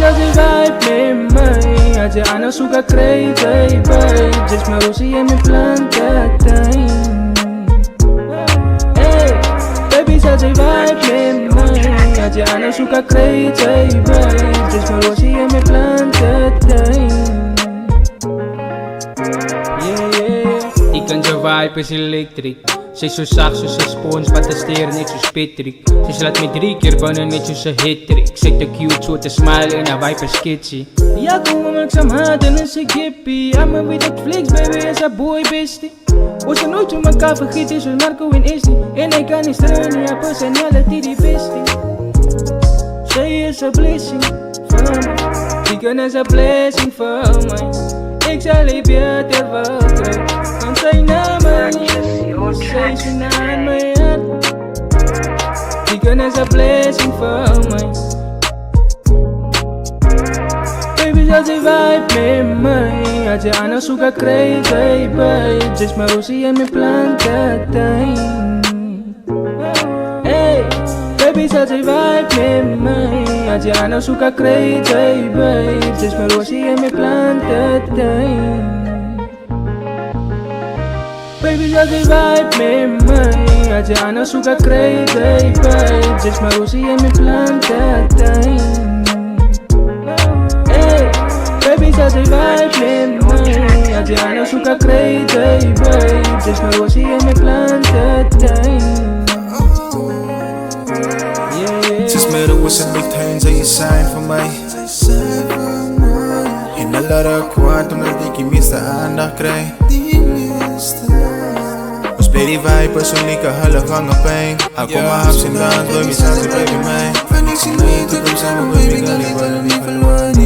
já se vibe met mij. Als je aan zoeken krijgt, baby. Just maar rosie en mijn planten. Hey, baby, já se vibe met mij. Als je aan zoeken krijgt, baby. Just maar rosie en mijn planten. Ik kan je vibe is elektrisch. Ze is zo zacht zoals een spons, maar de steren net zo spitterig. Ze slaat me 3 keer bannen net zoals een hittrick. Zet de cute zo te smile en haar vibe is sketchy. Ja, kom maar maak some hard en is een kippie. I'm with that flex, baby, is a boy bestie. We zijn nooit van elkaar vergeten, zoals Marco en Isty. En ik kan niet steunen, ja, personality die bestie. Zij is een blessing voor mij. Chicken is een blessing voor mij. Ik zal je beter vertrouwen, want zij naar mij. Zij is aan mijn hart. Chicken is een blessing voor mij. Baby, já se vibe met mij. Als je aan zoeken krijgt, baby. Just maar rosie en mijn planten. Hey, baby, já se vibe met mij. Als je aan zoeken krijgt, baby. Just maar rosie en mijn planten. Baby, já se vibe met mij. Als je aan zoeken krijgt, baby. Just maar rosie en mijn planten. Baby, já se vibe met mij. Als je aan zoeken krijgt, baby. Just maar rosie en mijn planten. Sinds midden was het licht heen, zij je zijn voor mij. In de ladder kwaad omdat ik je meeste aandacht krijg. Ons baby vibe, persoonlijke half hangen pijn. Al kom maar haps en dan, baby, staat ze baby mij. Van niks in mij, toekomst samen, baby, kan ik willen niet verloren.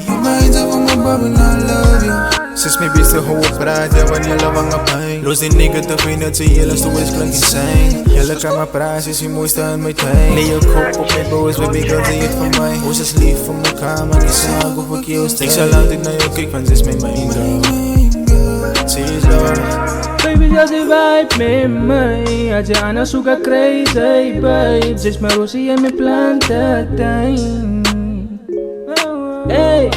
Je mind over mijn babbel, I love you. Sinds mijn beste hoe praat, ja, wanneer je hangen pijn. Los die nigga te vinden, dat ze jelle stoel is klank insane. Jelle kan maar praat, is je mooiste aan mijn tijd. Nee, je kop op mijn boos, baby, kan ze het van mij. Hoe is lief voor elkaar, maar niet zaak of ik je stil. Ik zal altijd naar je kijken, want ze is mijn main girl. Ze is love. Baby, já se vibe met mij. Als je aan zoeken krijgt, baby. Just maar rosie en mijn planten. Hey,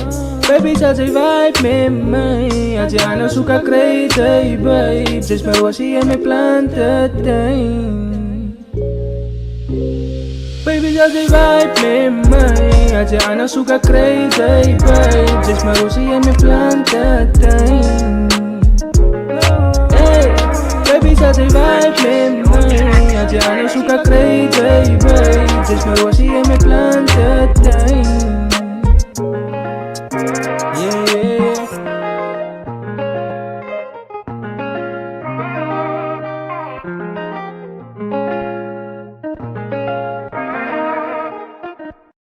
baby, já se vibe met mij. Als je aan zoeken krijgt, baby. Just maar rosie en mijn planten. Baby, já se vibe met mij. Als je aan zoeken krijgt, baby. Just maar rosie en mijn planten. Baby, já se vibe met mij. Als je aan zoeken krijgt, baby. Just maar rosie en mijn planten.